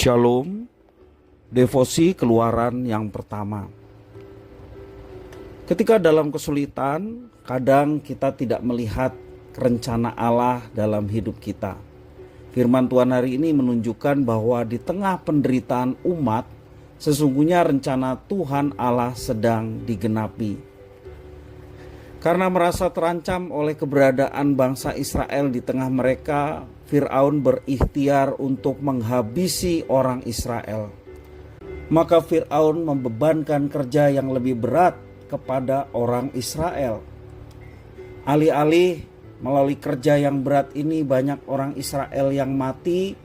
Shalom, devosi keluaran yang pertama. Ketika dalam kesulitan, kadang kita tidak melihat rencana Allah dalam hidup kita. Firman Tuhan hari ini menunjukkan bahwa di tengah penderitaan umat, sesungguhnya rencana Tuhan Allah sedang digenapi. Karena merasa terancam oleh keberadaan bangsa Israel di tengah mereka, Fir'aun berikhtiar untuk menghabisi orang Israel. Maka Fir'aun membebankan kerja yang lebih berat kepada orang Israel. Alih-alih melalui kerja yang berat ini banyak orang Israel yang mati,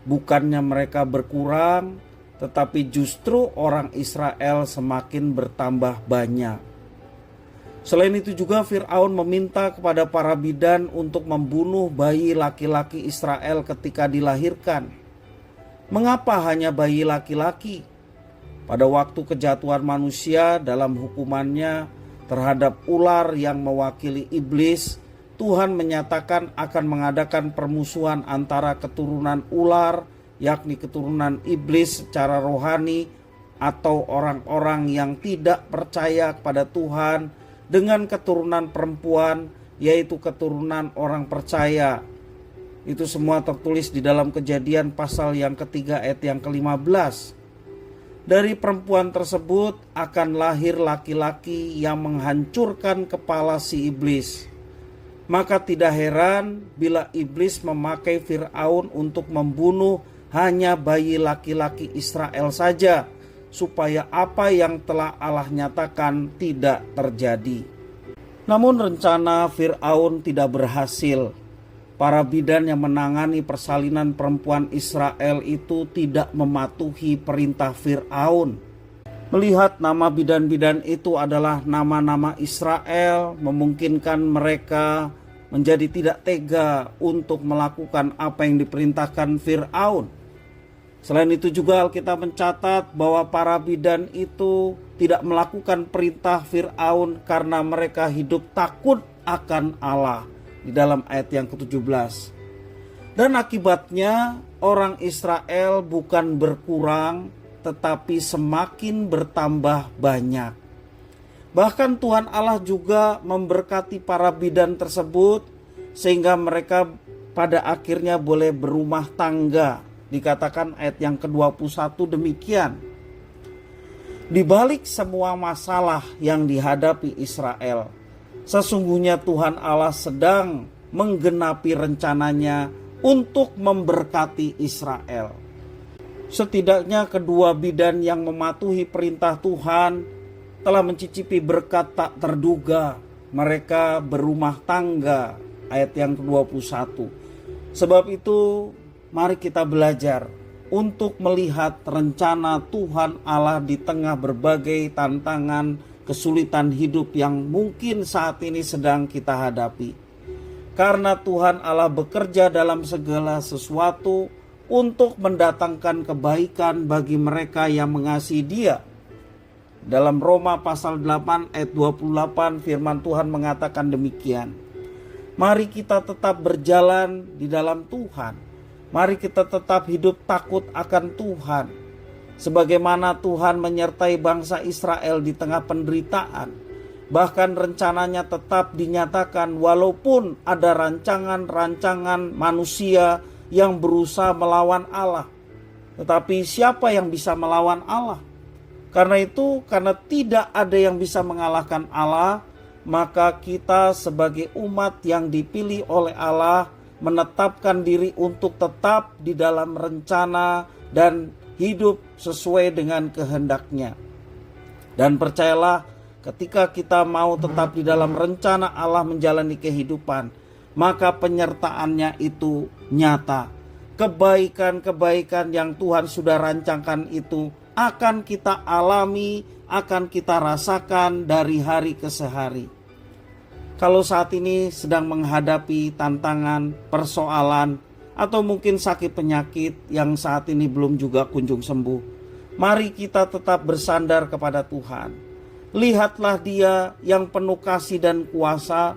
bukannya mereka berkurang, tetapi justru orang Israel semakin bertambah banyak. Selain itu juga Fir'aun meminta kepada para bidan untuk membunuh bayi laki-laki Israel ketika dilahirkan. Mengapa hanya bayi laki-laki? Pada waktu kejatuhan manusia dalam hukumannya terhadap ular yang mewakili iblis, Tuhan menyatakan akan mengadakan permusuhan antara keturunan ular, yakni keturunan iblis secara rohani, atau orang-orang yang tidak percaya kepada Tuhan, dengan keturunan perempuan, yaitu keturunan orang percaya. Itu semua tertulis di dalam Kejadian pasal yang ketiga ayat yang ke-15. Dari perempuan tersebut akan lahir laki-laki yang menghancurkan kepala si iblis. Maka tidak heran bila iblis memakai Fir'aun untuk membunuh hanya bayi laki-laki Israel saja, supaya apa yang telah Allah nyatakan tidak terjadi. Namun rencana Fir'aun tidak berhasil. Para bidan yang menangani persalinan perempuan Israel itu tidak mematuhi perintah Fir'aun. Melihat nama bidan-bidan itu adalah nama-nama Israel, memungkinkan mereka menjadi tidak tega untuk melakukan apa yang diperintahkan Fir'aun. Selain itu juga Alkitab mencatat bahwa para bidan itu tidak melakukan perintah Fir'aun karena mereka hidup takut akan Allah di dalam ayat yang ke-17. Dan akibatnya orang Israel bukan berkurang tetapi semakin bertambah banyak. Bahkan Tuhan Allah juga memberkati para bidan tersebut sehingga mereka pada akhirnya boleh berumah tangga. Dikatakan ayat yang ke-21 demikian. Di balik semua masalah yang dihadapi Israel, sesungguhnya Tuhan Allah sedang menggenapi rencananya untuk memberkati Israel. Setidaknya kedua bidan yang mematuhi perintah Tuhan telah mencicipi berkat tak terduga. Mereka berumah tangga, ayat yang ke-21. Sebab itu mari kita belajar untuk melihat rencana Tuhan Allah di tengah berbagai tantangan, kesulitan hidup yang mungkin saat ini sedang kita hadapi. Karena Tuhan Allah bekerja dalam segala sesuatu untuk mendatangkan kebaikan bagi mereka yang mengasihi Dia. Dalam Roma pasal 8 ayat 28 firman Tuhan mengatakan demikian. Mari kita tetap berjalan di dalam Tuhan. Mari kita tetap hidup takut akan Tuhan. Sebagaimana Tuhan menyertai bangsa Israel di tengah penderitaan. Bahkan rencananya tetap dinyatakan walaupun ada rancangan-rancangan manusia yang berusaha melawan Allah. Tetapi siapa yang bisa melawan Allah? Karena itu, karena tidak ada yang bisa mengalahkan Allah, maka kita sebagai umat yang dipilih oleh Allah menetapkan diri untuk tetap di dalam rencana dan hidup sesuai dengan kehendaknya. Dan percayalah, ketika kita mau tetap di dalam rencana Allah menjalani kehidupan, maka penyertaannya itu nyata. Kebaikan-kebaikan yang Tuhan sudah rancangkan itu akan kita alami, akan kita rasakan dari hari ke hari. Kalau saat ini sedang menghadapi tantangan, persoalan, atau mungkin sakit penyakit yang saat ini belum juga kunjung sembuh, mari kita tetap bersandar kepada Tuhan. Lihatlah Dia yang penuh kasih dan kuasa,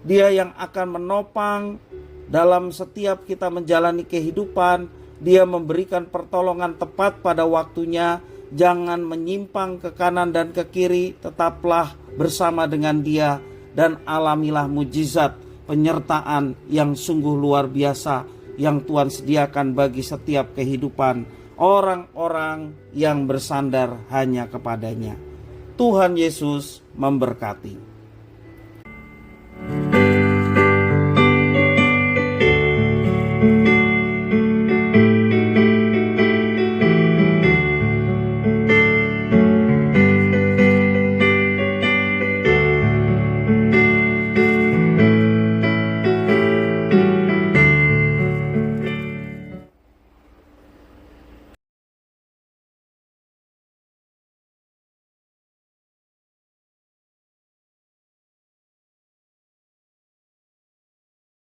Dia yang akan menopang dalam setiap kita menjalani kehidupan, Dia memberikan pertolongan tepat pada waktunya. Jangan menyimpang ke kanan dan ke kiri, tetaplah bersama dengan Dia dan alamilah mujizat penyertaan yang sungguh luar biasa yang Tuhan sediakan bagi setiap kehidupan orang-orang yang bersandar hanya kepadanya. Tuhan Yesus memberkati.